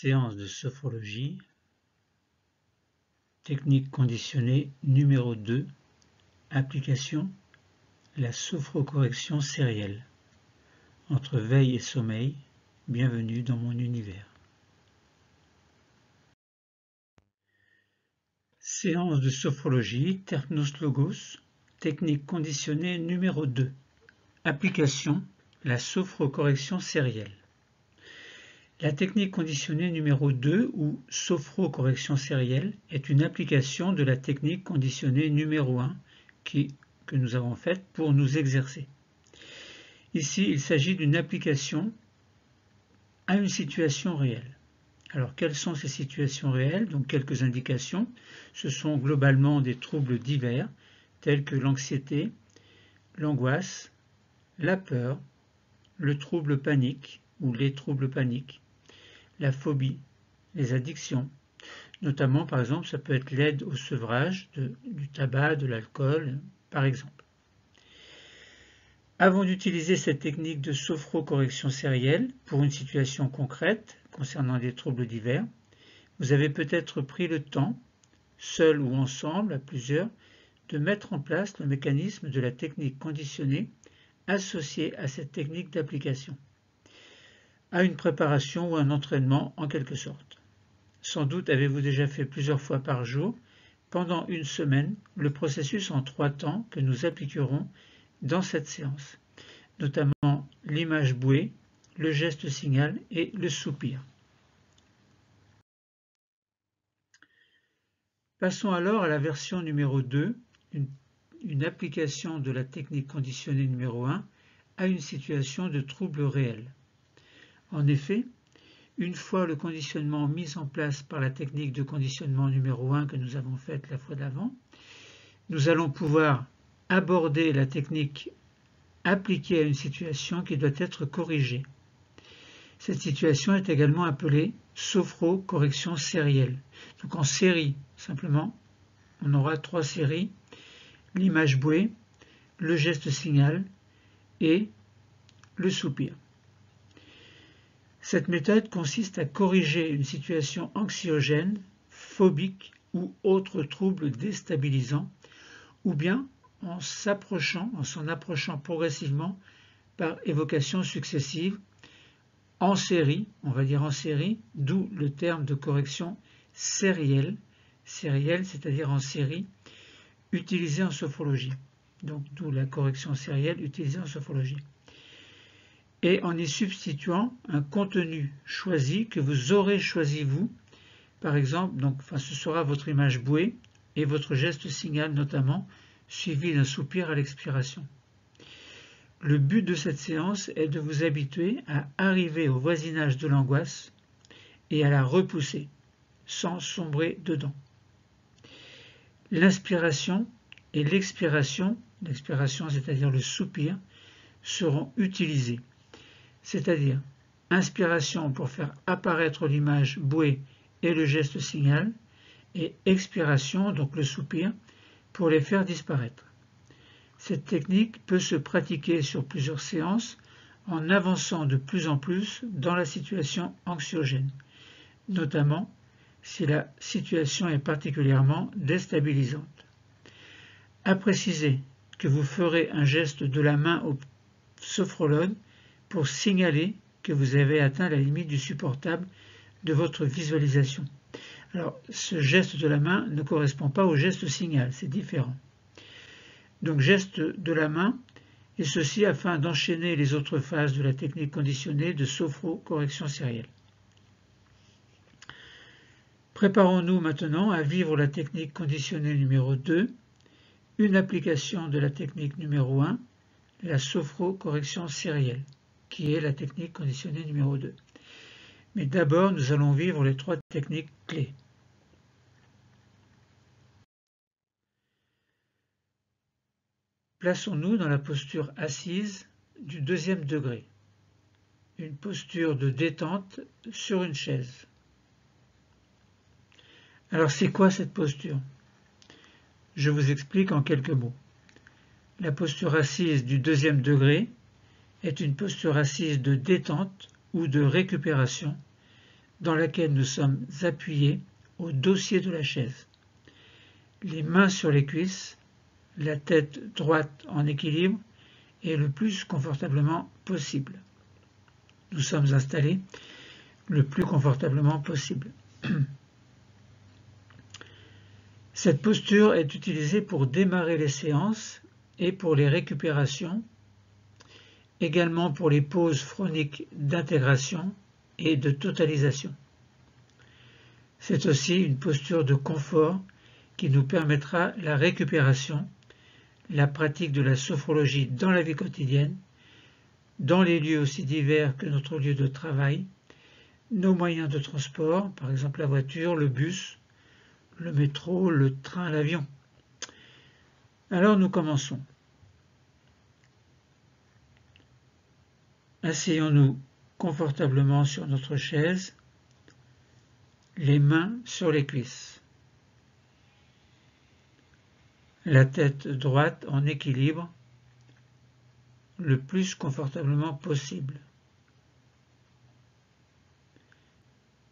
Séance de sophrologie, technique conditionnée numéro 2, application, la sophrocorrection sérielle. Entre veille et sommeil, bienvenue dans mon univers. Séance de sophrologie, Terpnos Logos, technique conditionnée numéro 2, application, la sophrocorrection sérielle. La technique conditionnée numéro 2 ou sophrocorrection sérielle est une application de la technique conditionnée numéro 1 que nous avons faite pour nous exercer. Ici, il s'agit d'une application à une situation réelle. Alors, quelles sont ces situations réelles? Donc, quelques indications. Ce sont globalement des troubles divers, tels que l'anxiété, l'angoisse, la peur, le trouble panique ou les troubles paniques, la phobie, les addictions, notamment par exemple ça peut être l'aide au sevrage du tabac, de l'alcool par exemple. Avant d'utiliser cette technique de sophrocorrection sérielle pour une situation concrète concernant des troubles divers, vous avez peut-être pris le temps, seul ou ensemble, à plusieurs, de mettre en place le mécanisme de la technique conditionnée associée à cette technique d'application, à une préparation ou un entraînement en quelque sorte. Sans doute avez-vous déjà fait plusieurs fois par jour, pendant une semaine, le processus en 3 temps que nous appliquerons dans cette séance, notamment l'image bouée, le geste signal et le soupir. Passons alors à la version numéro 2, une application de la technique conditionnée numéro 1 à une situation de trouble réel. En effet, une fois le conditionnement mis en place par la technique de conditionnement numéro 1 que nous avons faite la fois d'avant, nous allons pouvoir aborder la technique appliquée à une situation qui doit être corrigée. Cette situation est également appelée sophrocorrection sérielle. Donc en série, simplement, on aura 3 séries, l'image bouée, le geste signal et le soupir. Cette méthode consiste à corriger une situation anxiogène, phobique ou autre trouble déstabilisant, ou bien en s'en approchant progressivement par évocations successives, en série, on va dire en série, d'où le terme de correction sérielle, c'est-à-dire en série, utilisée en sophrologie. Donc d'où la correction sérielle utilisée en sophrologie. Et en y substituant un contenu choisi que vous aurez choisi vous. Par exemple, ce sera votre image bouée et votre geste signal notamment, suivi d'un soupir à l'expiration. Le but de cette séance est de vous habituer à arriver au voisinage de l'angoisse et à la repousser, sans sombrer dedans. L'inspiration et l'expiration c'est-à-dire le soupir, seront utilisés. C'est-à-dire inspiration pour faire apparaître l'image bouée et le geste signal, et expiration, donc le soupir, pour les faire disparaître. Cette technique peut se pratiquer sur plusieurs séances en avançant de plus en plus dans la situation anxiogène, notamment si la situation est particulièrement déstabilisante. À préciser que vous ferez un geste de la main au sophrologue pour signaler que vous avez atteint la limite du supportable de votre visualisation. Alors, ce geste de la main ne correspond pas au geste signal, c'est différent. Donc, geste de la main, et ceci afin d'enchaîner les autres phases de la technique conditionnée de sophrocorrection sérielle. Préparons-nous maintenant à vivre la technique conditionnée numéro 2, une application de la technique numéro 1, la sophrocorrection sérielle, qui est la technique conditionnée numéro 2. Mais d'abord, nous allons vivre les 3 techniques clés. Plaçons-nous dans la posture assise du 2e degré, une posture de détente sur une chaise. Alors c'est quoi cette posture? Je vous explique en quelques mots. La posture assise du 2e degré est une posture assise de détente ou de récupération dans laquelle nous sommes appuyés au dossier de la chaise. Les mains sur les cuisses, la tête droite en équilibre et le plus confortablement possible. Nous sommes installés le plus confortablement possible. Cette posture est utilisée pour démarrer les séances et pour les récupérations, également pour les pauses chroniques d'intégration et de totalisation. C'est aussi une posture de confort qui nous permettra la récupération, la pratique de la sophrologie dans la vie quotidienne, dans les lieux aussi divers que notre lieu de travail, nos moyens de transport, par exemple la voiture, le bus, le métro, le train, l'avion. Alors nous commençons. Asseyons-nous confortablement sur notre chaise, les mains sur les cuisses. La tête droite en équilibre, le plus confortablement possible.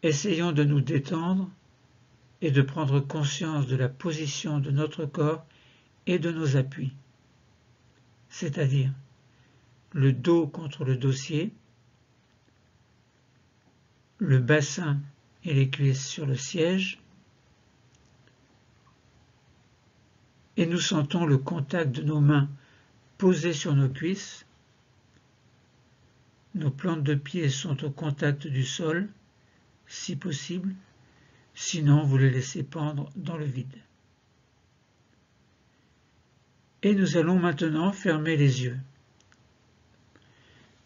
Essayons de nous détendre et de prendre conscience de la position de notre corps et de nos appuis, c'est-à-dire le dos contre le dossier, le bassin et les cuisses sur le siège, et nous sentons le contact de nos mains posées sur nos cuisses. Nos plantes de pied sont au contact du sol, si possible, sinon vous les laissez pendre dans le vide. Et nous allons maintenant fermer les yeux.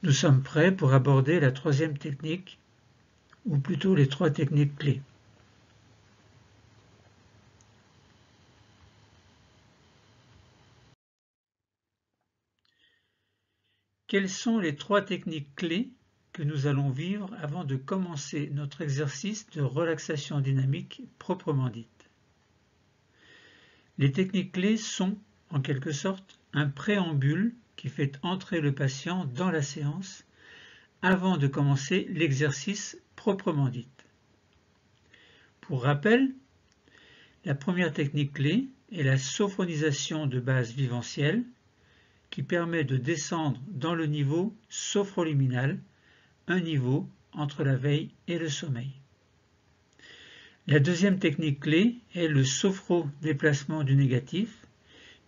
Nous sommes prêts pour aborder la troisième technique, ou plutôt les trois techniques clés. Quelles sont les trois techniques clés que nous allons vivre avant de commencer notre exercice de relaxation dynamique proprement dite? Les techniques clés sont, en quelque sorte, un préambule qui fait entrer le patient dans la séance avant de commencer l'exercice proprement dit. Pour rappel, la première technique clé est la sophronisation de base vivencielle qui permet de descendre dans le niveau sophroliminal, un niveau entre la veille et le sommeil. La deuxième technique clé est le sophro-déplacement du négatif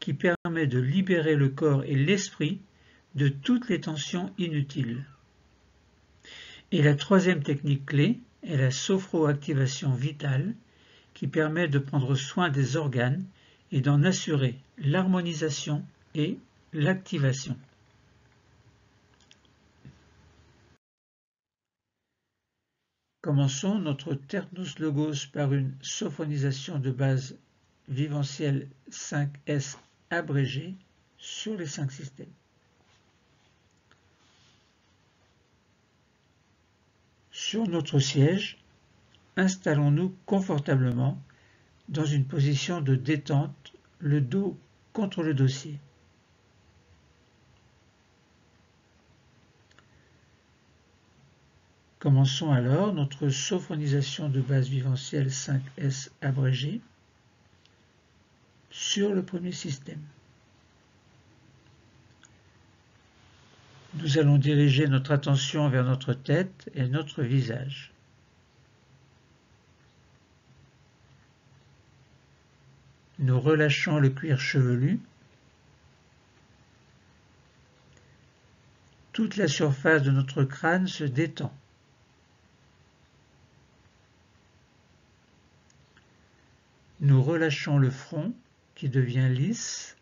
qui permet de libérer le corps et l'esprit de toutes les tensions inutiles. Et la troisième technique clé est la sophroactivation vitale qui permet de prendre soin des organes et d'en assurer l'harmonisation et l'activation. Commençons notre Terpnus Logos par une sophronisation de base vivencielle 5S abrégée sur les 5 systèmes. Sur notre siège, installons-nous confortablement dans une position de détente, le dos contre le dossier. Commençons alors notre sophronisation de base vivencielle 5S abrégée sur le premier système. Nous allons diriger notre attention vers notre tête et notre visage. Nous relâchons le cuir chevelu. Toute la surface de notre crâne se détend. Nous relâchons le front qui devient lisse,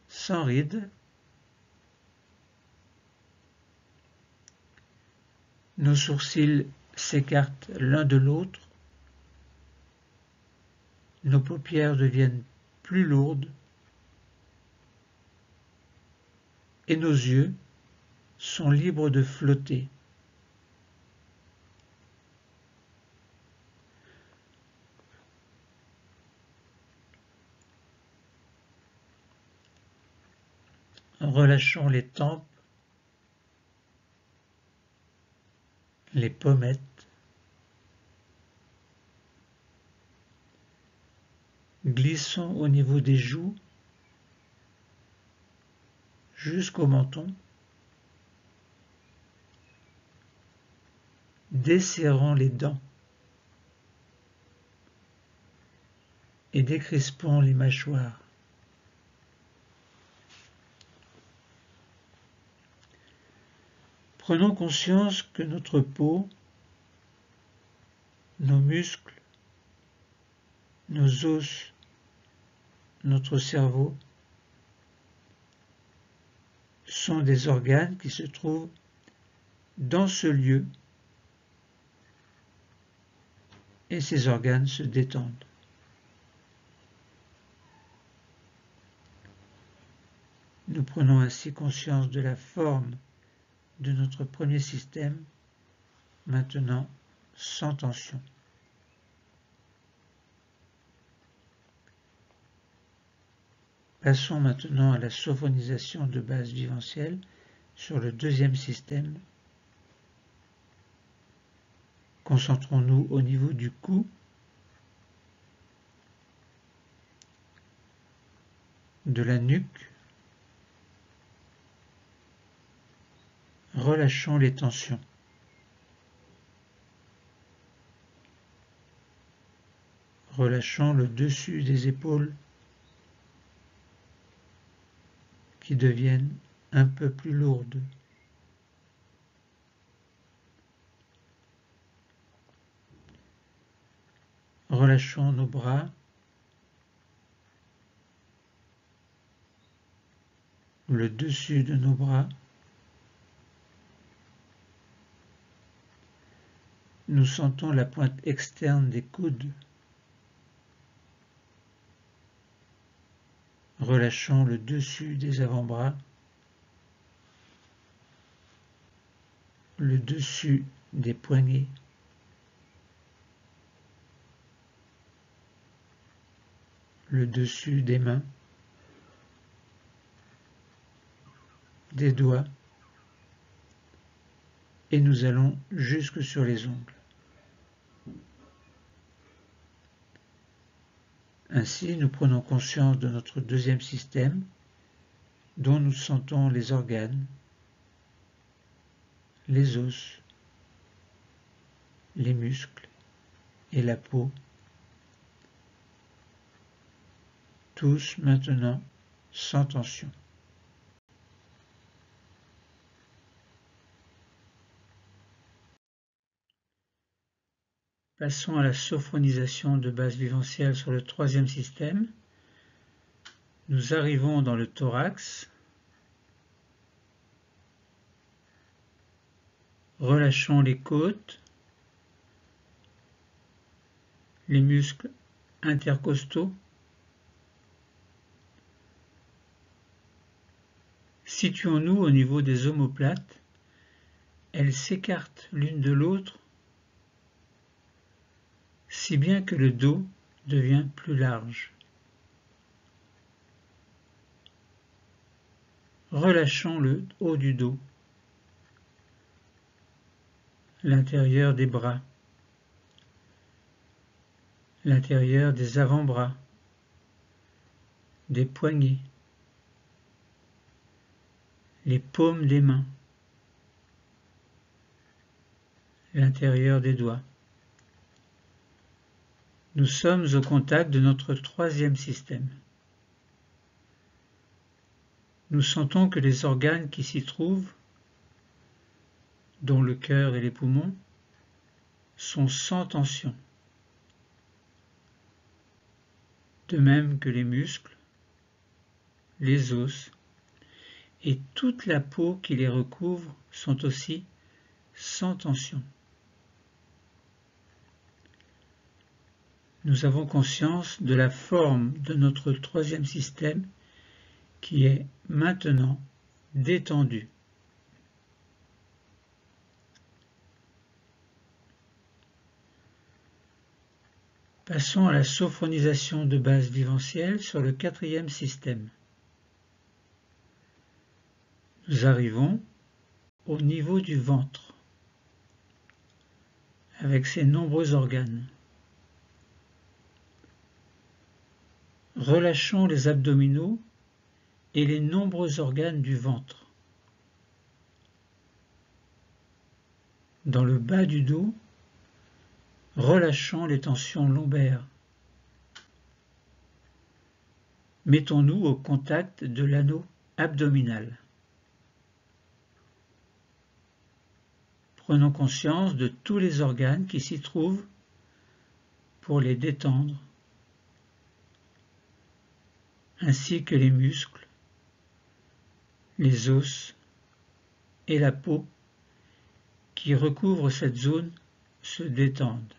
sans rides. Nos sourcils s'écartent l'un de l'autre. Nos paupières deviennent plus lourdes. Et nos yeux sont libres de flotter. Relâchons les tempes, les pommettes, glissons au niveau des joues jusqu'au menton, desserrant les dents et décrispant les mâchoires. Prenons conscience que notre peau, nos muscles, nos os, notre cerveau sont des organes qui se trouvent dans ce lieu et ces organes se détendent. Nous prenons ainsi conscience de la forme de notre premier système, maintenant sans tension. Passons maintenant à la sophonisation de base viventielle sur le deuxième système. Concentrons-nous au niveau du cou, de la nuque. Relâchons les tensions. Relâchons le dessus des épaules qui deviennent un peu plus lourdes. Relâchons nos bras, le dessus de nos bras. Nous sentons la pointe externe des coudes. Relâchons le dessus des avant-bras, le dessus des poignets, le dessus des mains, des doigts, et nous allons jusque sur les ongles. Ainsi, nous prenons conscience de notre deuxième système, dont nous sentons les organes, les os, les muscles et la peau, tous maintenant sans tension. Passons à la sophonisation de base viventielle sur le troisième système. Nous arrivons dans le thorax. Relâchons les côtes, les muscles intercostaux. Situons-nous au niveau des omoplates. Elles s'écartent l'une de l'autre, si bien que le dos devient plus large. Relâchons le haut du dos, l'intérieur des bras, l'intérieur des avant-bras, des poignets, les paumes des mains, l'intérieur des doigts. Nous sommes au contact de notre troisième système. Nous sentons que les organes qui s'y trouvent, dont le cœur et les poumons, sont sans tension, de même que les muscles, les os et toute la peau qui les recouvre sont aussi sans tension. Nous avons conscience de la forme de notre troisième système qui est maintenant détendu. Passons à la sophonisation de base viventielle sur le quatrième système. Nous arrivons au niveau du ventre. avec ses nombreux organes. Relâchons les abdominaux et les nombreux organes du ventre. Dans le bas du dos, relâchons les tensions lombaires. Mettons-nous au contact de l'anneau abdominal. Prenons conscience de tous les organes qui s'y trouvent pour les détendre, ainsi que les muscles, les os et la peau qui recouvrent cette zone se détendent.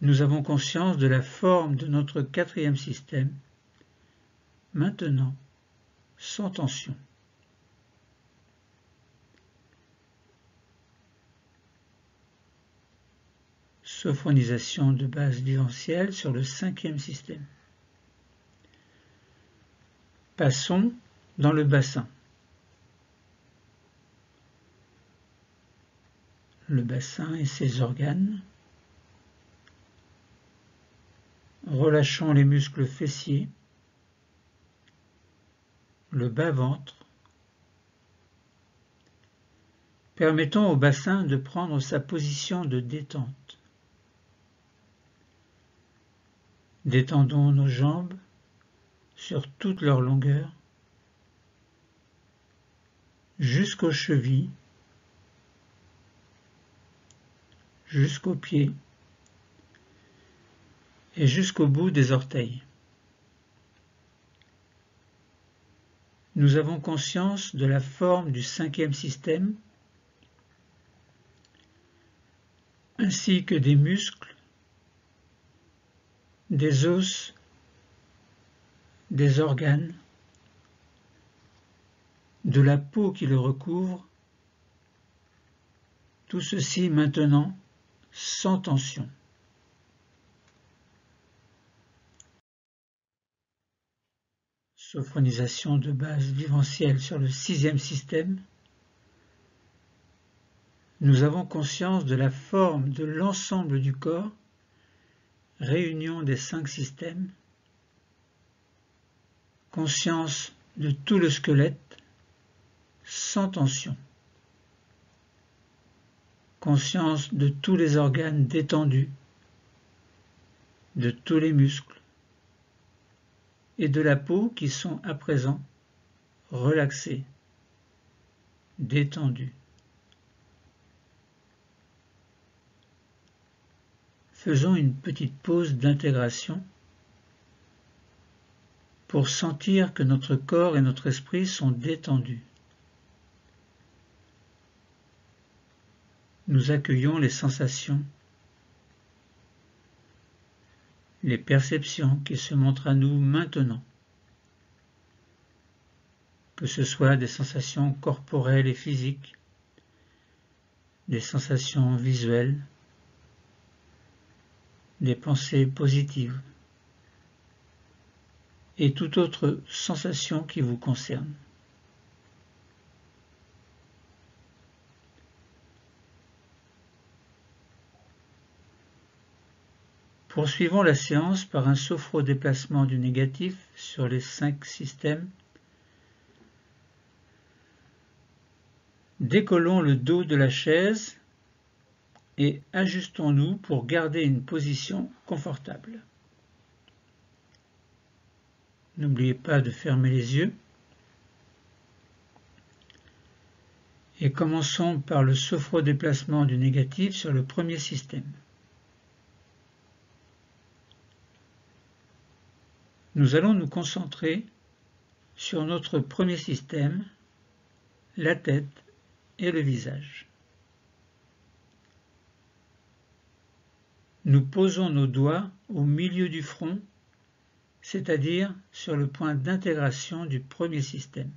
Nous avons conscience de la forme de notre quatrième système, maintenant sans tension. Sophronisation de base viventielle sur le cinquième système. Passons dans le bassin. Le bassin et ses organes. Relâchons les muscles fessiers, le bas-ventre. Permettons au bassin de prendre sa position de détente. Détendons nos jambes sur toute leur longueur, jusqu'aux chevilles, jusqu'aux pieds et jusqu'au bout des orteils. Nous avons conscience de la forme du cinquième système, ainsi que des muscles, des os, des organes, de la peau qui le recouvre, tout ceci maintenant sans tension. Sophronisation de base viventielle sur le sixième système. Nous avons conscience de la forme de l'ensemble du corps, réunion des 5 systèmes, conscience de tout le squelette, sans tension, conscience de tous les organes détendus, de tous les muscles et de la peau qui sont à présent relaxés, détendus. Faisons une petite pause d'intégration pour sentir que notre corps et notre esprit sont détendus. Nous accueillons les sensations, les perceptions qui se montrent à nous maintenant, que ce soit des sensations corporelles et physiques, des sensations visuelles, des pensées positives et toute autre sensation qui vous concerne. Poursuivons la séance par un sophro-déplacement du négatif sur les 5 systèmes. Décollons le dos de la chaise et ajustons-nous pour garder une position confortable. N'oubliez pas de fermer les yeux. Et commençons par le sophro-déplacement du négatif sur le premier système. Nous allons nous concentrer sur notre premier système, la tête et le visage. Nous posons nos doigts au milieu du front, c'est-à-dire sur le point d'intégration du premier système.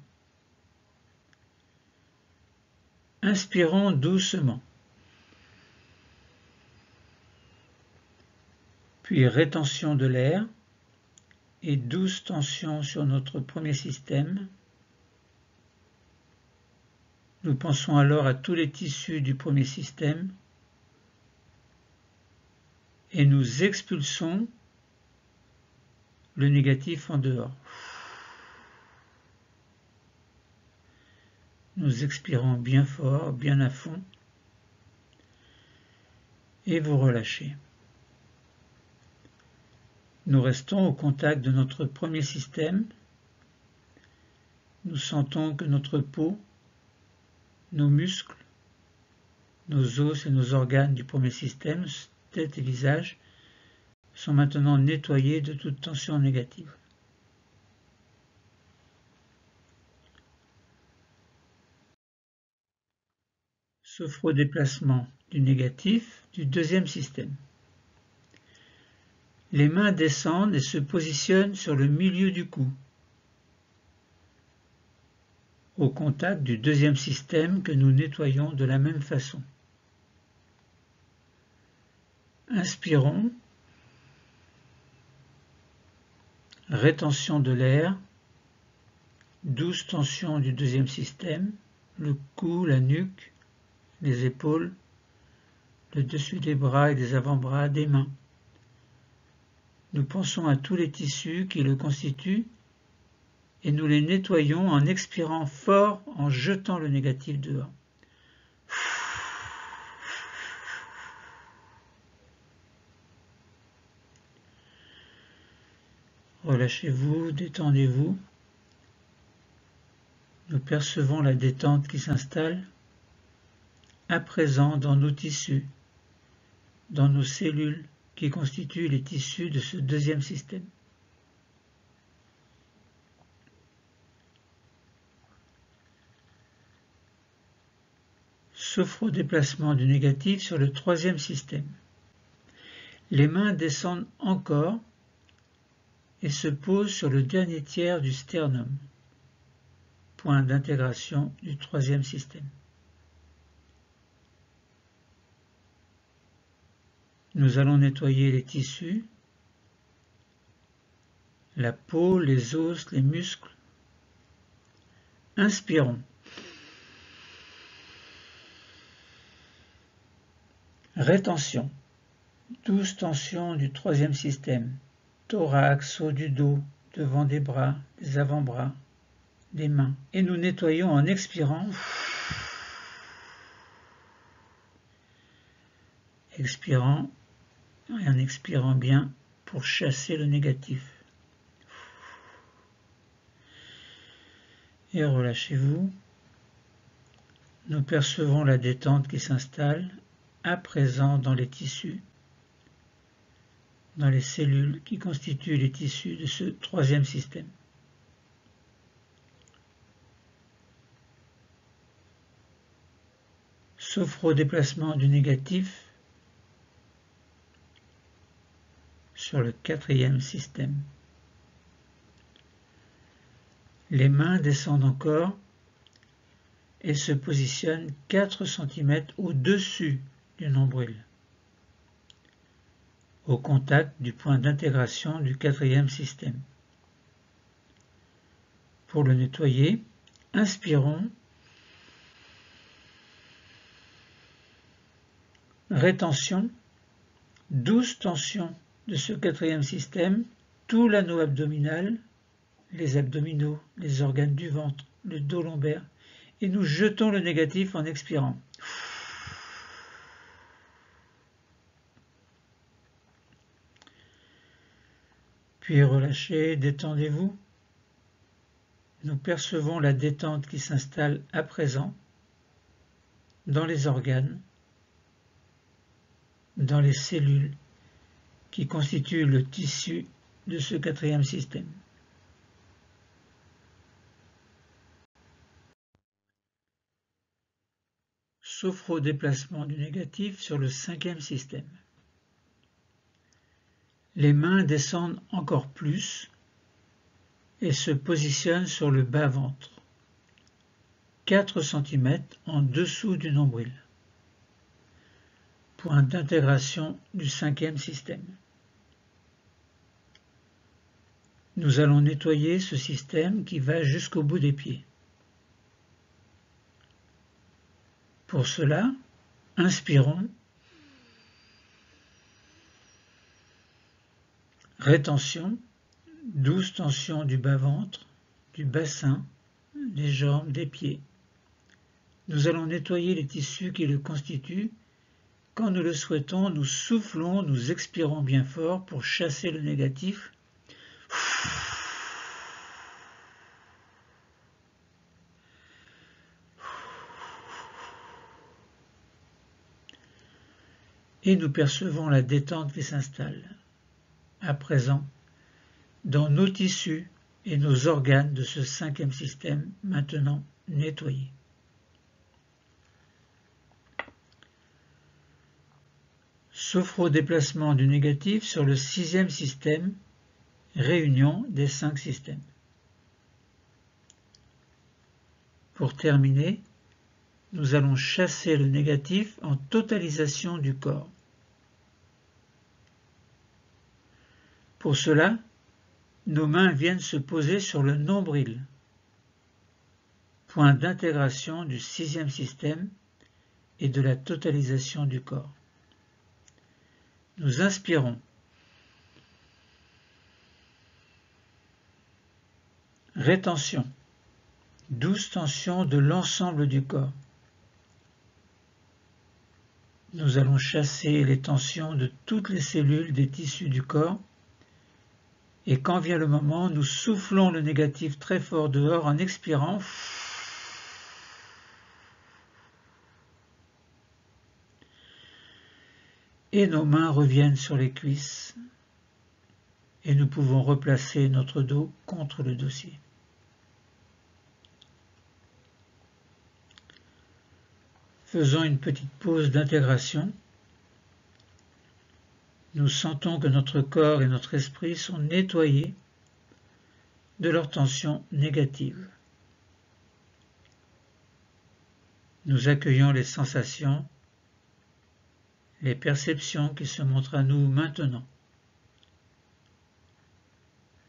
Inspirons doucement, puis rétention de l'air et douce tension sur notre premier système. Nous pensons alors à tous les tissus du premier système et nous expulsons le négatif en dehors. Nous expirons bien fort, bien à fond, et vous relâchez. Nous restons au contact de notre premier système. Nous sentons que notre peau, nos muscles, nos os et nos organes du premier système, tête et visage, sont maintenant nettoyés de toute tension négative. Sophrodéplacement du négatif du deuxième système. Les mains descendent et se positionnent sur le milieu du cou, au contact du deuxième système que nous nettoyons de la même façon. Inspirons, rétention de l'air, douce tension du deuxième système, le cou, la nuque, les épaules, le dessus des bras et des avant-bras, des mains. Nous pensons à tous les tissus qui le constituent et nous les nettoyons en expirant fort, en jetant le négatif dehors. Relâchez-vous, détendez-vous. Nous percevons la détente qui s'installe à présent dans nos tissus, dans nos cellules qui constituent les tissus de ce deuxième système. Sophrodéplacement du négatif sur le troisième système. Les mains descendent encore et se posent sur le dernier tiers du sternum, point d'intégration du troisième système. Nous allons nettoyer les tissus, la peau, les os, les muscles. Inspirons. Rétention. Douce tension du troisième système. Thorax, haut du dos, devant des bras, des avant-bras, des mains. Et nous nettoyons en expirant. Expirant et en expirant bien pour chasser le négatif. Et relâchez-vous. Nous percevons la détente qui s'installe à présent dans les tissus, dans les cellules qui constituent les tissus de ce troisième système. Sophrodéplacement du négatif sur le quatrième système. Les mains descendent encore et se positionnent 4 cm au-dessus du nombril, au contact du point d'intégration du quatrième système. Pour le nettoyer, inspirons, rétention, douce tension de ce quatrième système, tout l'anneau abdominal, les abdominaux, les organes du ventre, le dos lombaire, et nous jetons le négatif en expirant. Puis relâchez, détendez-vous. Nous percevons la détente qui s'installe à présent dans les organes, dans les cellules qui constituent le tissu de ce quatrième système. Sophrodéplacement du négatif sur le cinquième système. Les mains descendent encore plus et se positionnent sur le bas-ventre, 4 cm en dessous du nombril, point d'intégration du cinquième système. Nous allons nettoyer ce système qui va jusqu'au bout des pieds. Pour cela, inspirons, rétention, douce tension du bas-ventre, du bassin, des jambes, des pieds. Nous allons nettoyer les tissus qui le constituent. Quand nous le souhaitons, nous soufflons, nous expirons bien fort pour chasser le négatif. Et nous percevons la détente qui s'installe. À présent, dans nos tissus et nos organes de ce cinquième système, maintenant nettoyés. Sophro-déplacement du négatif sur le sixième système, réunion des 5 systèmes. Pour terminer, nous allons chasser le négatif en totalisation du corps. Pour cela, nos mains viennent se poser sur le nombril, point d'intégration du sixième système et de la totalisation du corps. Nous inspirons. Rétention, douce tension de l'ensemble du corps. Nous allons chasser les tensions de toutes les cellules des tissus du corps. Et quand vient le moment, nous soufflons le négatif très fort dehors en expirant. Et nos mains reviennent sur les cuisses. Et nous pouvons replacer notre dos contre le dossier. Faisons une petite pause d'intégration. Nous sentons que notre corps et notre esprit sont nettoyés de leurs tensions négatives. Nous accueillons les sensations, les perceptions qui se montrent à nous maintenant.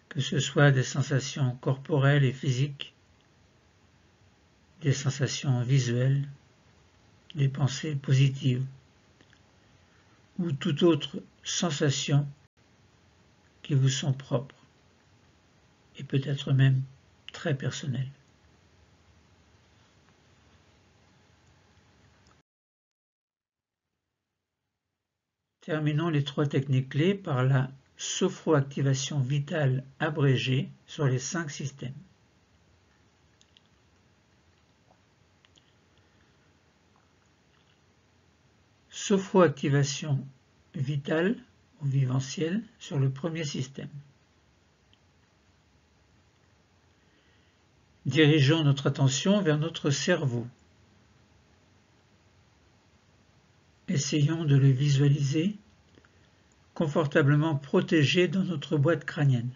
Que ce soit des sensations corporelles et physiques, des sensations visuelles, des pensées positives, ou toute autre sensation qui vous sont propres et peut-être même très personnelles. Terminons les 3 techniques clés par la sophroactivation vitale abrégée sur les 5 systèmes. Sophroactivation vitale ou vivencielle sur le premier système. Dirigeons notre attention vers notre cerveau. Essayons de le visualiser confortablement protégé dans notre boîte crânienne.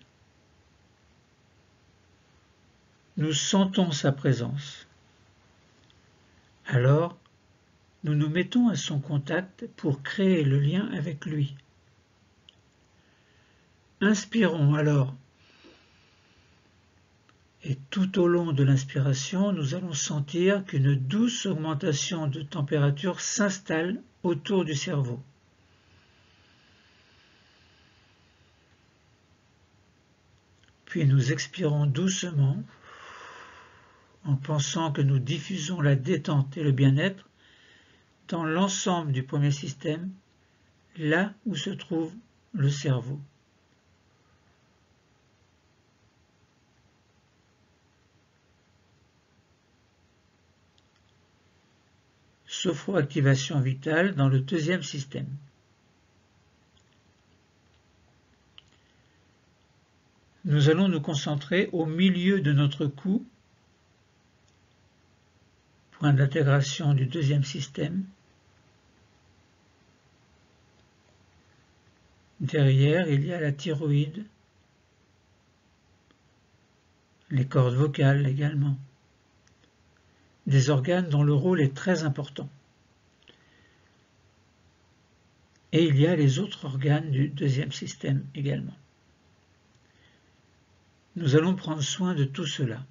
Nous sentons sa présence. Alors, nous nous mettons à son contact pour créer le lien avec lui. Inspirons alors. Et tout au long de l'inspiration, nous allons sentir qu'une douce augmentation de température s'installe autour du cerveau. Puis nous expirons doucement en pensant que nous diffusons la détente et le bien-être dans l'ensemble du premier système, là où se trouve le cerveau. Sophroactivation vitale dans le deuxième système. Nous allons nous concentrer au milieu de notre cou, point d'intégration du deuxième système. Derrière, il y a la thyroïde, les cordes vocales également, des organes dont le rôle est très important. Et il y a les autres organes du deuxième système également. Nous allons prendre soin de tout cela.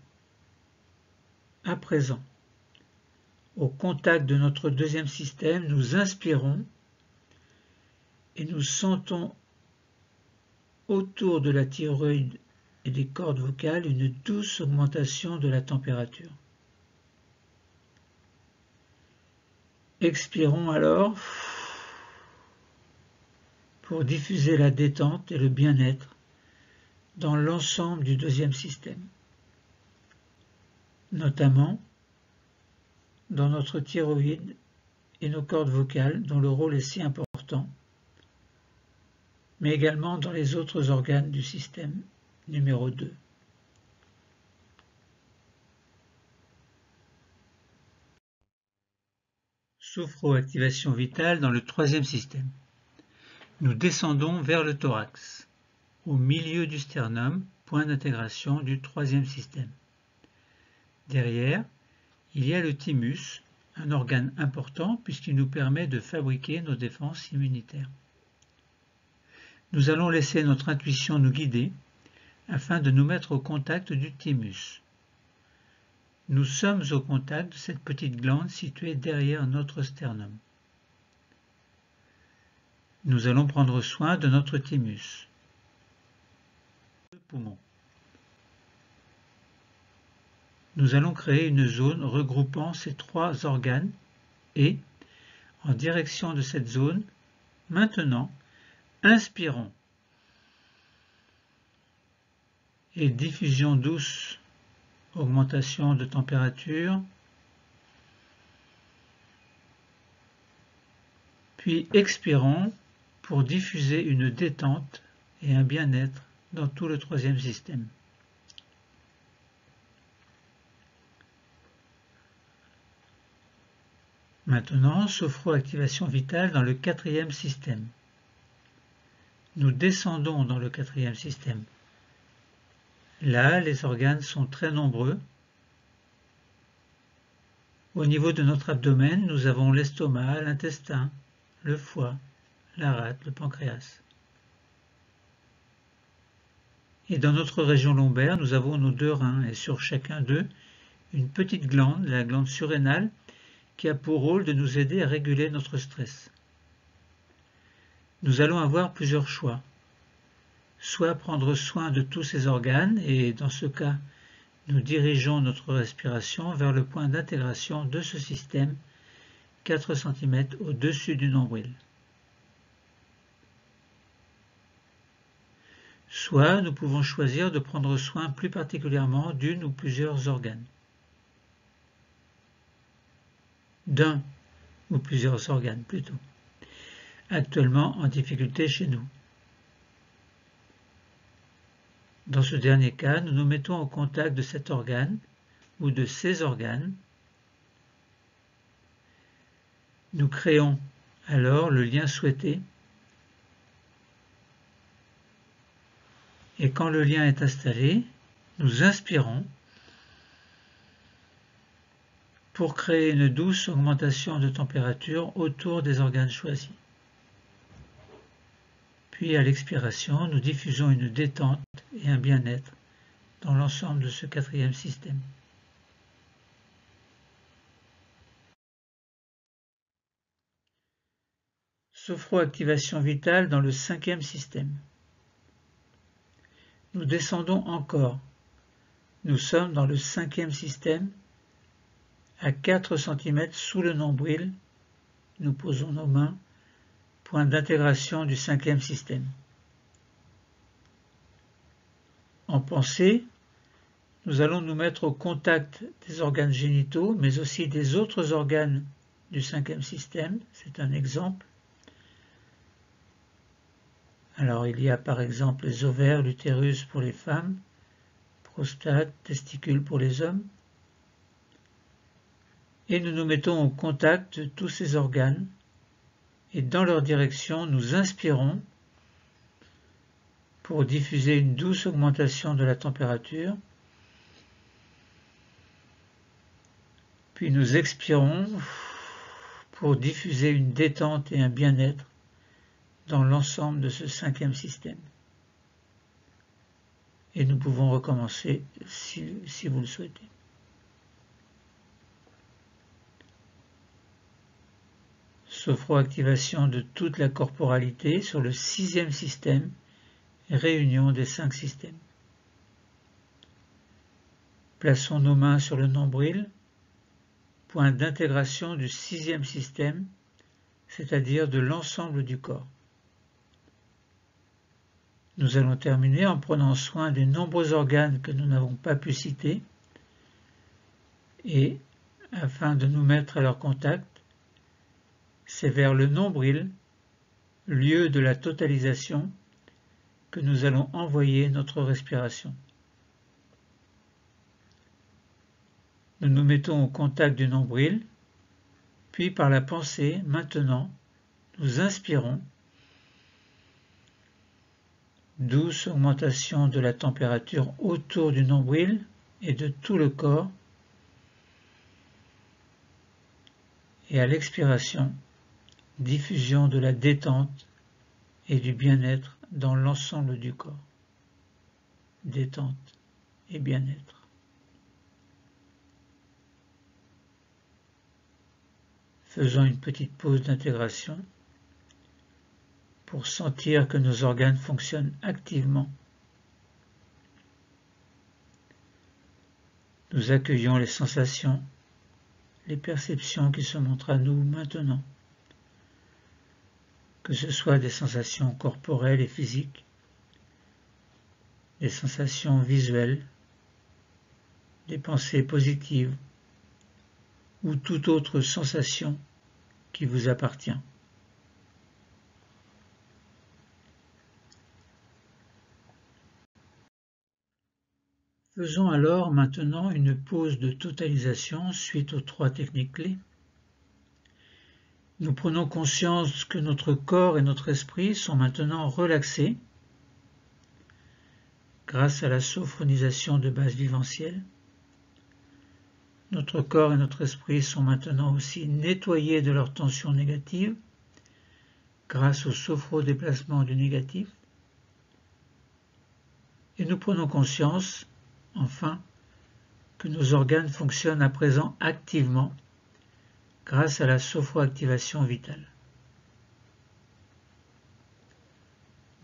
À présent, au contact de notre deuxième système, nous inspirons et nous sentons autour de la thyroïde et des cordes vocales une douce augmentation de la température. Expirons alors pour diffuser la détente et le bien-être dans l'ensemble du deuxième système, notamment dans notre thyroïde et nos cordes vocales dont le rôle est si important, mais également dans les autres organes du système numéro 2. Sophroactivation vitale dans le troisième système. Nous descendons vers le thorax, au milieu du sternum, point d'intégration du troisième système. Derrière, il y a le thymus, un organe important puisqu'il nous permet de fabriquer nos défenses immunitaires. Nous allons laisser notre intuition nous guider afin de nous mettre au contact du thymus. Nous sommes au contact de cette petite glande située derrière notre sternum. Nous allons prendre soin de notre thymus. Le poumon. Nous allons créer une zone regroupant ces trois organes et, en direction de cette zone, maintenant, inspirons et diffusion douce, augmentation de température, puis expirons pour diffuser une détente et un bien-être dans tout le troisième système. Maintenant, sophroactivation vitale dans le quatrième système. Nous descendons dans le quatrième système. Là, les organes sont très nombreux. Au niveau de notre abdomen, nous avons l'estomac, l'intestin, le foie, la rate, le pancréas. Et dans notre région lombaire, nous avons nos deux reins et sur chacun d'eux, une petite glande, la glande surrénale, qui a pour rôle de nous aider à réguler notre stress. Nous allons avoir plusieurs choix. Soit prendre soin de tous ces organes et dans ce cas, nous dirigeons notre respiration vers le point d'intégration de ce système 4 cm au-dessus du nombril. Soit nous pouvons choisir de prendre soin plus particulièrement d'une ou plusieurs organes. D'un ou plusieurs organes plutôt, actuellement en difficulté chez nous. Dans ce dernier cas, nous nous mettons en contact de cet organe ou de ces organes. Nous créons alors le lien souhaité et quand le lien est installé, nous inspirons pour créer une douce augmentation de température autour des organes choisis. Puis à l'expiration, nous diffusons une détente et un bien-être dans l'ensemble de ce quatrième système. Sophroactivation vitale dans le cinquième système. Nous descendons encore. Nous sommes dans le cinquième système. À 4 cm sous le nombril, nous posons nos mains, point d'intégration du cinquième système. En pensée, nous allons nous mettre au contact des organes génitaux, mais aussi des autres organes du cinquième système. C'est un exemple. Alors il y a par exemple les ovaires, l'utérus pour les femmes, prostate, testicules pour les hommes. Et nous nous mettons au contact de tous ces organes et dans leur direction nous inspirons pour diffuser une douce augmentation de la température. Puis nous expirons pour diffuser une détente et un bien-être dans l'ensemble de ce cinquième système. Et nous pouvons recommencer si vous le souhaitez. Sophroactivation de toute la corporalité sur le 6e système, réunion des 5 systèmes. Plaçons nos mains sur le nombril, point d'intégration du 6e système, c'est-à-dire de l'ensemble du corps. Nous allons terminer en prenant soin des nombreux organes que nous n'avons pas pu citer et, afin de nous mettre à leur contact, c'est vers le nombril, lieu de la totalisation, que nous allons envoyer notre respiration. Nous nous mettons au contact du nombril, puis par la pensée, maintenant, nous inspirons. Douce augmentation de la température autour du nombril et de tout le corps. Et à l'expiration, diffusion de la détente et du bien-être dans l'ensemble du corps. Détente et bien-être. Faisons une petite pause d'intégration pour sentir que nos organes fonctionnent activement. Nous accueillons les sensations, les perceptions qui se montrent à nous maintenant, que ce soit des sensations corporelles et physiques, des sensations visuelles, des pensées positives ou toute autre sensation qui vous appartient. Faisons alors maintenant une pause de totalisation suite aux 3 techniques clés. Nous prenons conscience que notre corps et notre esprit sont maintenant relaxés grâce à la sophronisation de base vivencielle. Notre corps et notre esprit sont maintenant aussi nettoyés de leurs tensions négatives grâce au sophrodéplacement du négatif. Et nous prenons conscience, enfin, que nos organes fonctionnent à présent activement grâce à la sophroactivation vitale.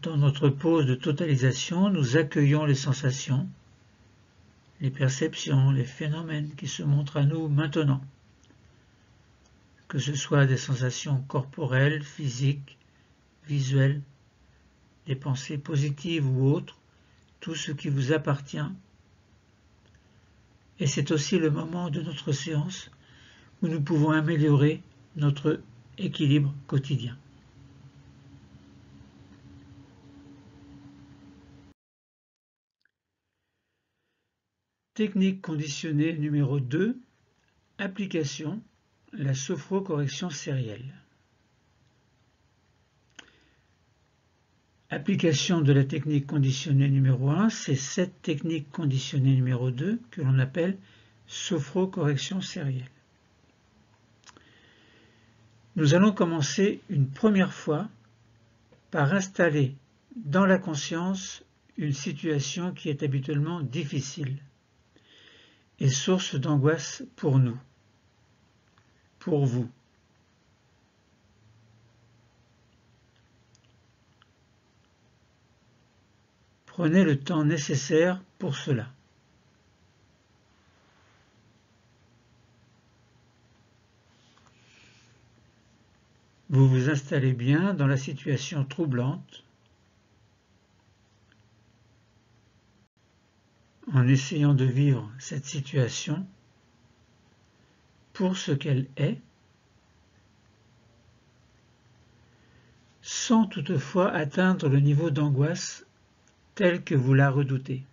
Dans notre pause de totalisation, nous accueillons les sensations, les perceptions, les phénomènes qui se montrent à nous maintenant, que ce soit des sensations corporelles, physiques, visuelles, des pensées positives ou autres, tout ce qui vous appartient. Et c'est aussi le moment de notre séance où nous pouvons améliorer notre équilibre quotidien. Technique conditionnée numéro 2, application, la sophrocorrection sérielle. Application de la technique conditionnée numéro 1, c'est cette technique conditionnée numéro 2 que l'on appelle sophrocorrection sérielle. Nous allons commencer une première fois par installer dans la conscience une situation qui est habituellement difficile et source d'angoisse pour nous, pour vous. Prenez le temps nécessaire pour cela. Vous vous installez bien dans la situation troublante en essayant de vivre cette situation pour ce qu'elle est, sans toutefois atteindre le niveau d'angoisse tel que vous la redoutez.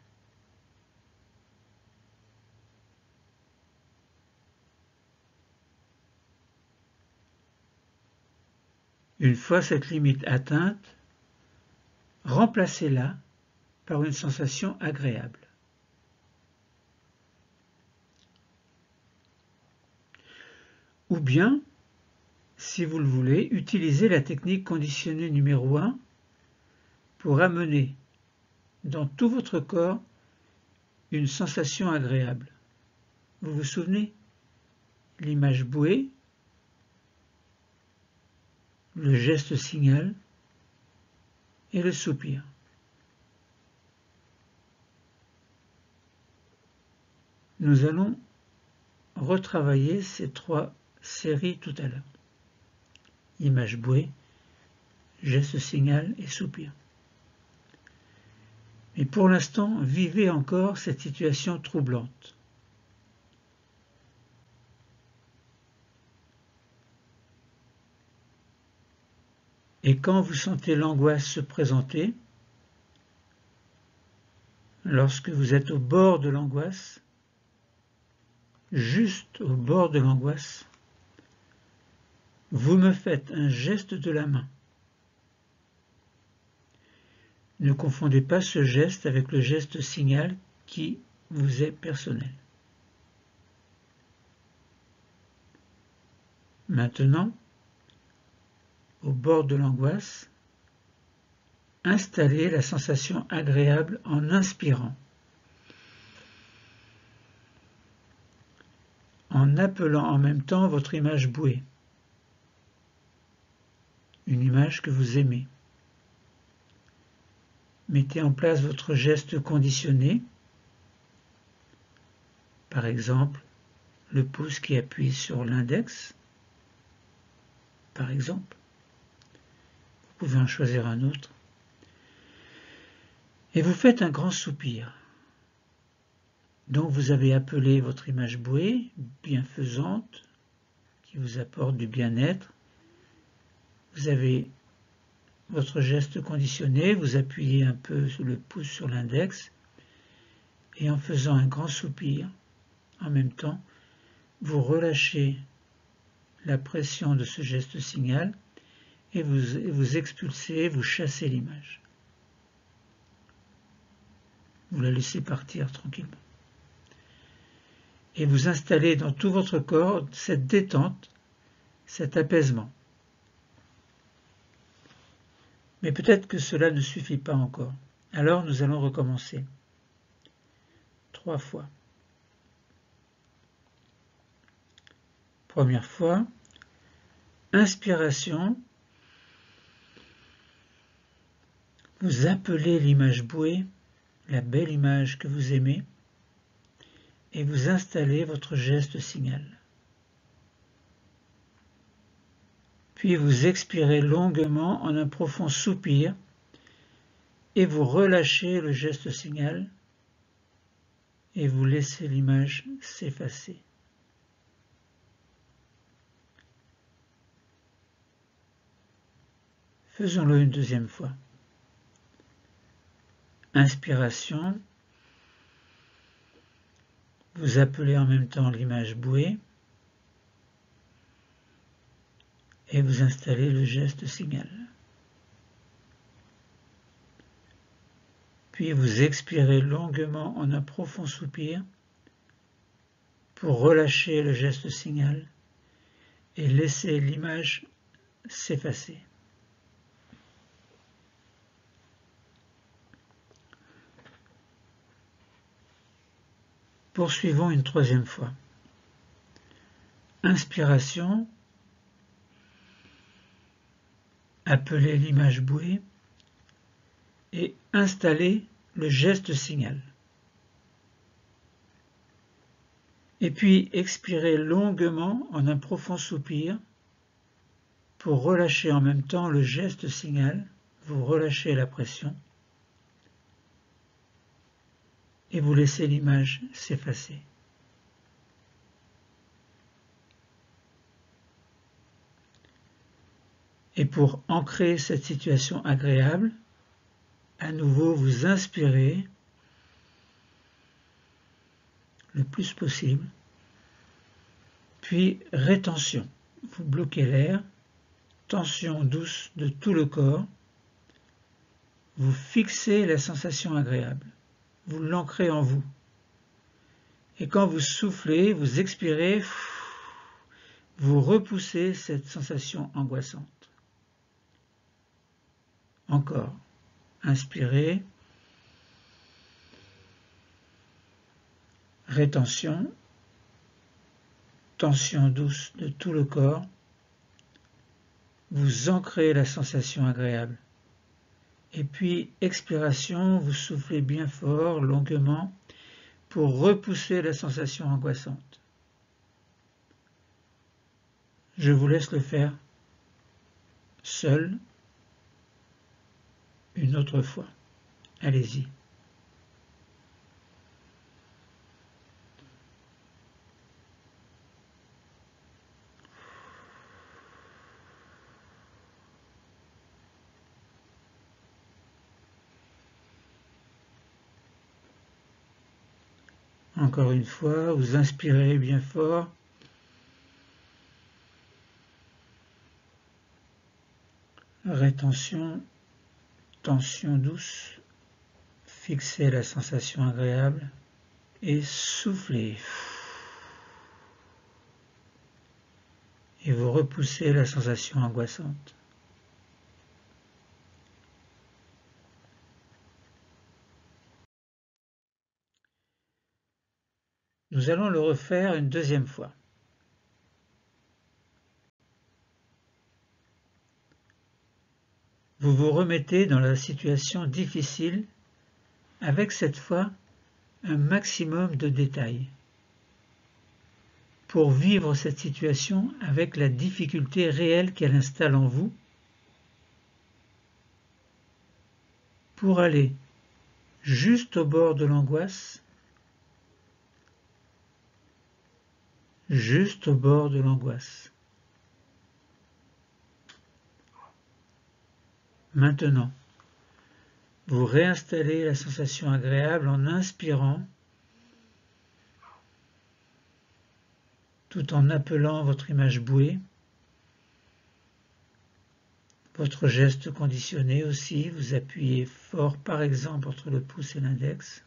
Une fois cette limite atteinte, remplacez-la par une sensation agréable. Ou bien, si vous le voulez, utilisez la technique conditionnée numéro 1 pour amener dans tout votre corps une sensation agréable. Vous vous souvenez? L'image bouée, le geste signal et le soupir. Nous allons retravailler ces 3 séries tout à l'heure. Image bouée, geste signal et soupir. Mais pour l'instant, vivez encore cette situation troublante. Et quand vous sentez l'angoisse se présenter, lorsque vous êtes au bord de l'angoisse, juste au bord de l'angoisse, vous me faites un geste de la main. Ne confondez pas ce geste avec le geste signal qui vous est personnel. Maintenant, au bord de l'angoisse, installez la sensation agréable en inspirant, en appelant en même temps votre image bouée, une image que vous aimez. Mettez en place votre geste conditionné, par exemple le pouce qui appuie sur l'index, par exemple. Vous pouvez en choisir un autre. Et vous faites un grand soupir. Donc vous avez appelé votre image bouée, bienfaisante, qui vous apporte du bien-être. Vous avez votre geste conditionné, vous appuyez un peu le pouce sur l'index, et en faisant un grand soupir, en même temps, vous relâchez la pression de ce geste signal et vous expulsez, vous chassez l'image. Vous la laissez partir tranquillement. Et vous installez dans tout votre corps cette détente, cet apaisement. Mais peut-être que cela ne suffit pas encore. Alors nous allons recommencer. 3 fois. Première fois, inspiration. Vous appelez l'image bouée, la belle image que vous aimez, et vous installez votre geste signal. Puis vous expirez longuement en un profond soupir et vous relâchez le geste signal et vous laissez l'image s'effacer. Faisons-le une deuxième fois. Inspiration. Vous appelez en même temps l'image bouée et vous installez le geste signal. Puis vous expirez longuement en un profond soupir pour relâcher le geste signal et laisser l'image s'effacer. Poursuivons une troisième fois. Inspiration. Appelez l'image bouée et installez le geste signal. Et puis expirez longuement en un profond soupir pour relâcher en même temps le geste signal. Vous relâchez la pression et vous laissez l'image s'effacer. Et pour ancrer cette situation agréable, à nouveau vous inspirez le plus possible, puis rétention. Vous bloquez l'air, tension douce de tout le corps, vous fixez la sensation agréable, vous l'ancrez en vous. Et quand vous soufflez, vous expirez, vous repoussez cette sensation angoissante. Encore, inspirez, rétention, tension douce de tout le corps, vous ancrez la sensation agréable. Et puis, expiration, vous soufflez bien fort, longuement, pour repousser la sensation angoissante. Je vous laisse le faire seul une autre fois. Allez-y. Encore une fois, vous inspirez bien fort. Rétention, tension douce. Fixez la sensation agréable et soufflez. Et vous repoussez la sensation angoissante. Nous allons le refaire une deuxième fois. Vous vous remettez dans la situation difficile avec cette fois un maximum de détails pour vivre cette situation avec la difficulté réelle qu'elle installe en vous, pour aller juste au bord de l'angoisse, juste au bord de l'angoisse. Maintenant, vous réinstallez la sensation agréable en inspirant, tout en appelant votre image bouée, votre geste conditionné aussi, vous appuyez fort par exemple entre le pouce et l'index,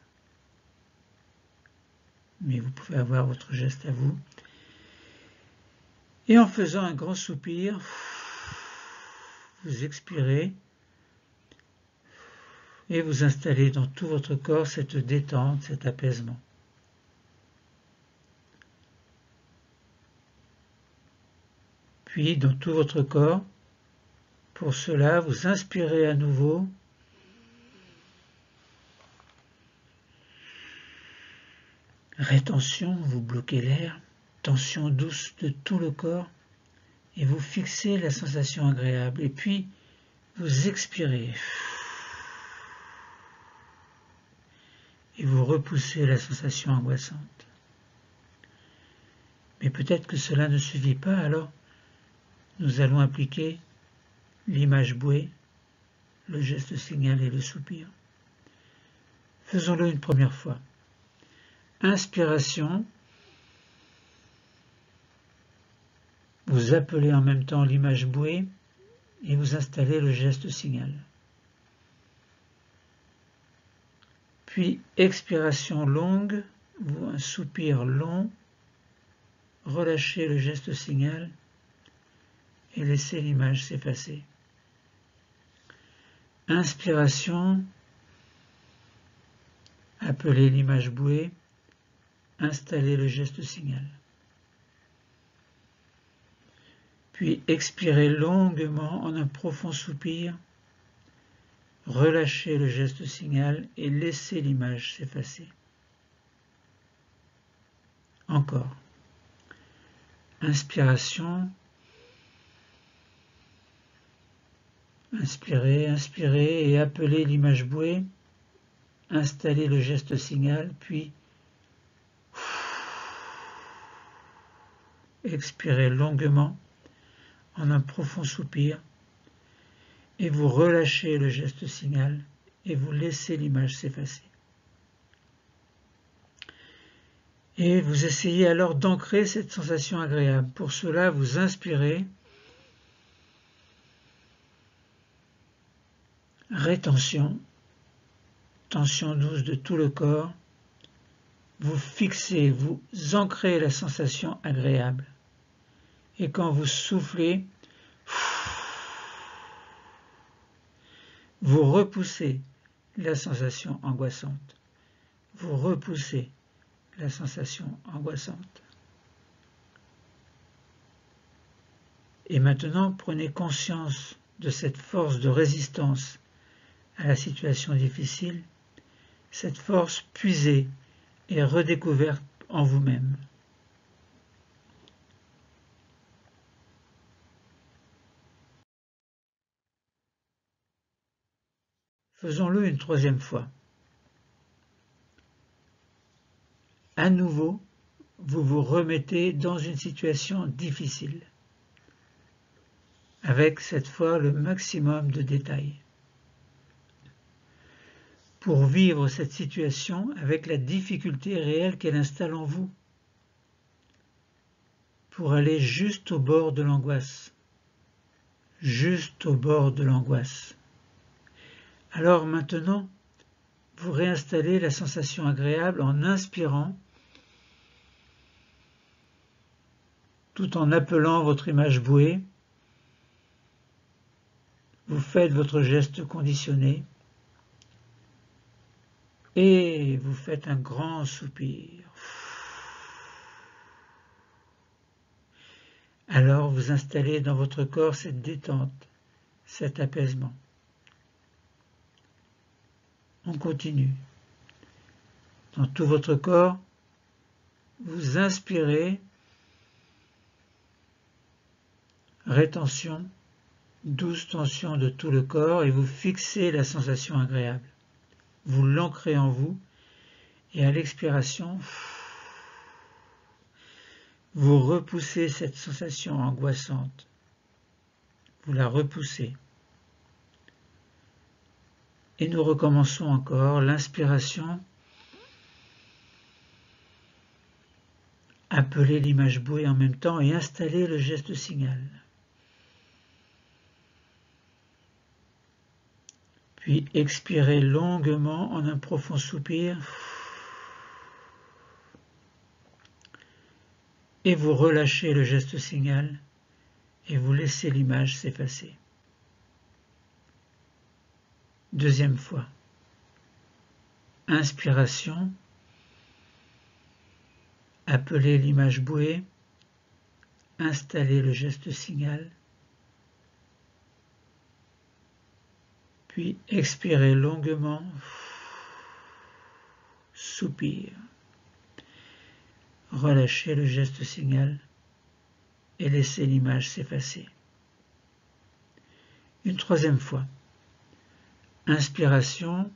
mais vous pouvez avoir votre geste à vous. Et en faisant un grand soupir, vous expirez et vous installez dans tout votre corps cette détente, cet apaisement. Puis dans tout votre corps, pour cela, vous inspirez à nouveau. Rétention, vous bloquez l'air, tension douce de tout le corps, et vous fixez la sensation agréable. Et puis, vous expirez. Et vous repoussez la sensation angoissante. Mais peut-être que cela ne suffit pas, alors nous allons appliquer l'image bouée, le geste signal et le soupir. Faisons-le une première fois. Inspiration. Vous appelez en même temps l'image bouée et vous installez le geste signal. Puis expiration longue, un soupir long, relâchez le geste signal et laissez l'image s'effacer. Inspiration, appelez l'image bouée, installez le geste signal. Puis expirez longuement en un profond soupir, relâchez le geste signal et laissez l'image s'effacer. Encore. Inspiration. Inspirez, inspirez et appelez l'image bouée, installez le geste signal, puis expirez longuement en un profond soupir et vous relâchez le geste signal et vous laissez l'image s'effacer. Et vous essayez alors d'ancrer cette sensation agréable. Pour cela, vous inspirez, rétention, tension douce de tout le corps, vous fixez, vous ancrez la sensation agréable. Et quand vous soufflez, vous repoussez la sensation angoissante. Vous repoussez la sensation angoissante. Et maintenant, prenez conscience de cette force de résistance à la situation difficile, cette force puisée et redécouverte en vous-même. Faisons-le une troisième fois. À nouveau, vous vous remettez dans une situation difficile, avec cette fois le maximum de détails. Pour vivre cette situation avec la difficulté réelle qu'elle installe en vous, pour aller juste au bord de l'angoisse, juste au bord de l'angoisse. Alors maintenant, vous réinstallez la sensation agréable en inspirant, tout en appelant votre image bouée. Vous faites votre geste conditionné et vous faites un grand soupir. Alors vous installez dans votre corps cette détente, cet apaisement. On continue. Dans tout votre corps, vous inspirez, rétention, douce tension de tout le corps et vous fixez la sensation agréable. Vous l'ancrez en vous et à l'expiration, vous repoussez cette sensation angoissante. Vous la repoussez. Et nous recommençons encore l'inspiration. Appelez l'image bouée en même temps et installez le geste signal. Puis expirez longuement en un profond soupir. Et vous relâchez le geste signal et vous laissez l'image s'effacer. Deuxième fois. Inspiration. Appelez l'image bouée. Installez le geste signal. Puis expirez longuement. Soupir. Relâchez le geste signal et laissez l'image s'effacer. Une troisième fois. Inspiration.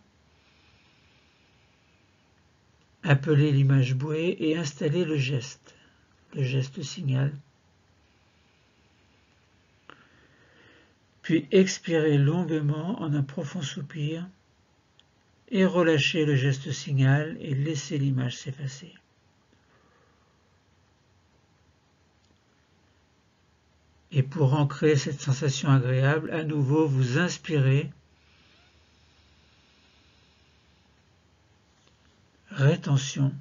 Appelez l'image bouée et installez le geste signal. Puis expirez longuement en un profond soupir et relâchez le geste signal et laissez l'image s'effacer. Et pour ancrer cette sensation agréable, à nouveau vous inspirez, rétention,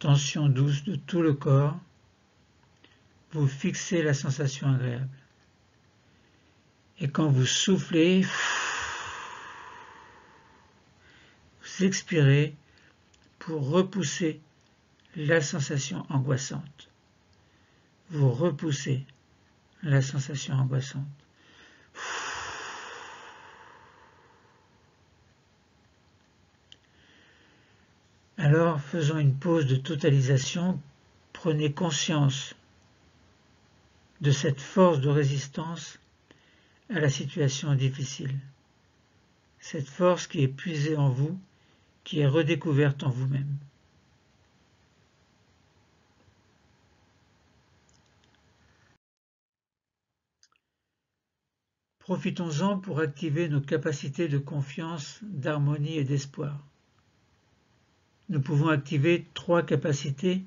tension douce de tout le corps, vous fixez la sensation agréable. Et quand vous soufflez, vous expirez pour repousser la sensation angoissante. Vous repoussez la sensation angoissante. Alors, faisons une pause de totalisation. Prenez conscience de cette force de résistance à la situation difficile. Cette force qui est puisée en vous, qui est redécouverte en vous-même. Profitons-en pour activer nos capacités de confiance, d'harmonie et d'espoir. Nous pouvons activer 3 capacités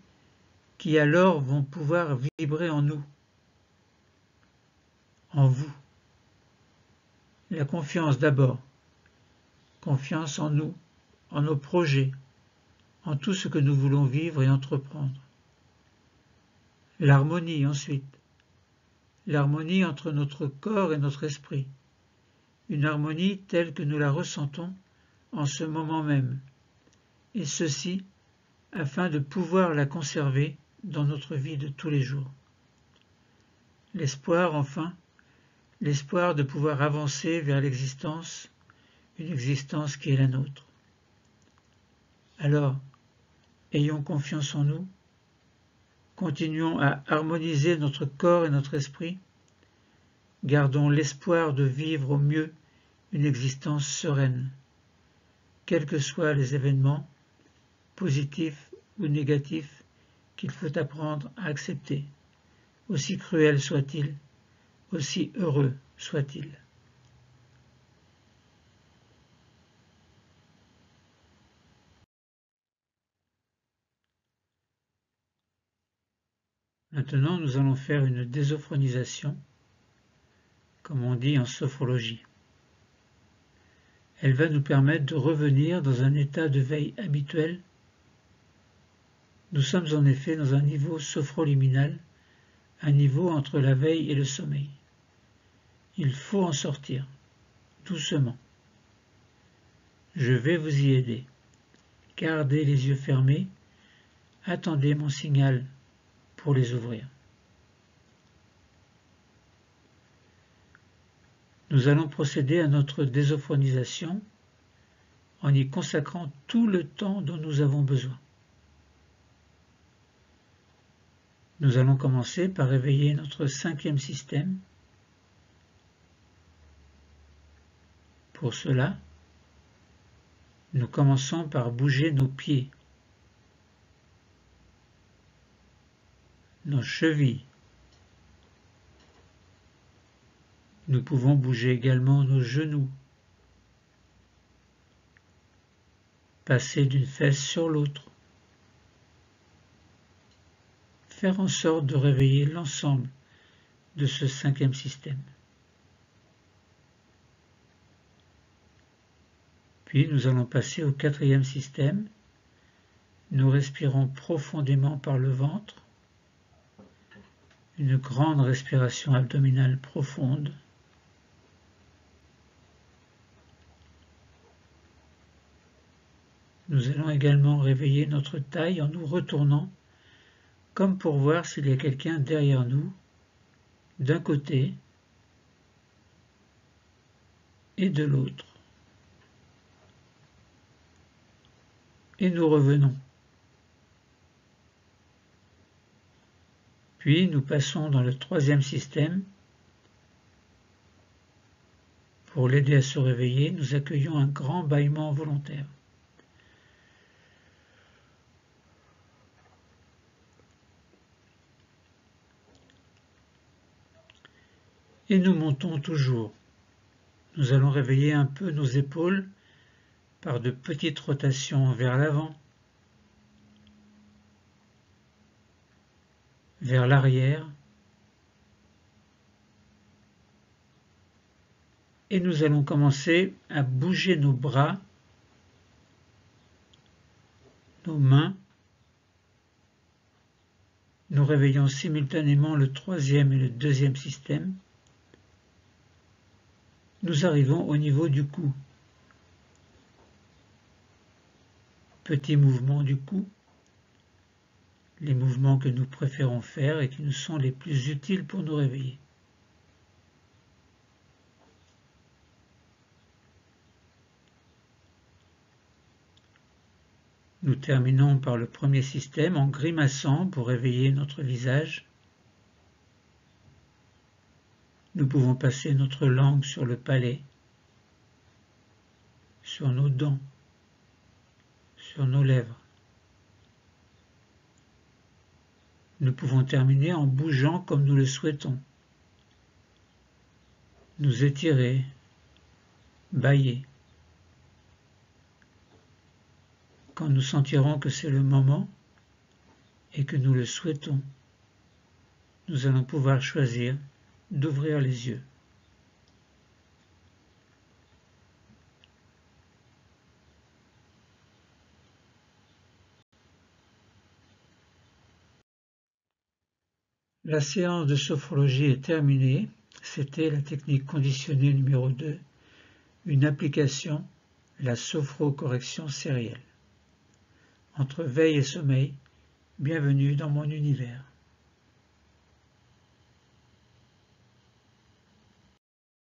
qui alors vont pouvoir vibrer en nous, en vous. La confiance d'abord, confiance en nous, en nos projets, en tout ce que nous voulons vivre et entreprendre. L'harmonie ensuite, l'harmonie entre notre corps et notre esprit, une harmonie telle que nous la ressentons en ce moment même, et ceci afin de pouvoir la conserver dans notre vie de tous les jours. L'espoir, enfin, l'espoir de pouvoir avancer vers l'existence, une existence qui est la nôtre. Alors, ayons confiance en nous, continuons à harmoniser notre corps et notre esprit, gardons l'espoir de vivre au mieux une existence sereine, quels que soient les événements, positifs ou négatifs, qu'il faut apprendre à accepter, aussi cruels soient-ils, aussi heureux soient-ils. Maintenant, nous allons faire une désophronisation, comme on dit en sophrologie. Elle va nous permettre de revenir dans un état de veille habituel. Nous sommes en effet dans un niveau sophroliminal, un niveau entre la veille et le sommeil. Il faut en sortir, doucement. Je vais vous y aider. Gardez les yeux fermés, attendez mon signal pour les ouvrir. Nous allons procéder à notre désophronisation en y consacrant tout le temps dont nous avons besoin. Nous allons commencer par réveiller notre 5e système. Pour cela, nous commençons par bouger nos pieds, nos chevilles. Nous pouvons bouger également nos genoux, passer d'une fesse sur l'autre, faire en sorte de réveiller l'ensemble de ce 5e système. Puis nous allons passer au 4e système. Nous respirons profondément par le ventre, une grande respiration abdominale profonde. Nous allons également réveiller notre taille en nous retournant, comme pour voir s'il y a quelqu'un derrière nous, d'un côté et de l'autre. Et nous revenons. Puis nous passons dans le 3e système. Pour l'aider à se réveiller, nous accueillons un grand bâillement volontaire. Et nous montons toujours. Nous allons réveiller un peu nos épaules par de petites rotations vers l'avant, vers l'arrière, et nous allons commencer à bouger nos bras, nos mains. Nous réveillons simultanément le 3e et le 2e système. Nous arrivons au niveau du cou. Petit mouvement du cou, les mouvements que nous préférons faire et qui nous sont les plus utiles pour nous réveiller. Nous terminons par le 1er système en grimaçant pour réveiller notre visage. Nous pouvons passer notre langue sur le palais, sur nos dents, sur nos lèvres. Nous pouvons terminer en bougeant comme nous le souhaitons. Nous étirer, bâiller. Quand nous sentirons que c'est le moment et que nous le souhaitons, nous allons pouvoir choisir d'ouvrir les yeux. La séance de sophrologie est terminée. C'était la technique conditionnée numéro 2, une application, la sophrocorrection sérielle. Entre veille et sommeil, bienvenue dans mon univers.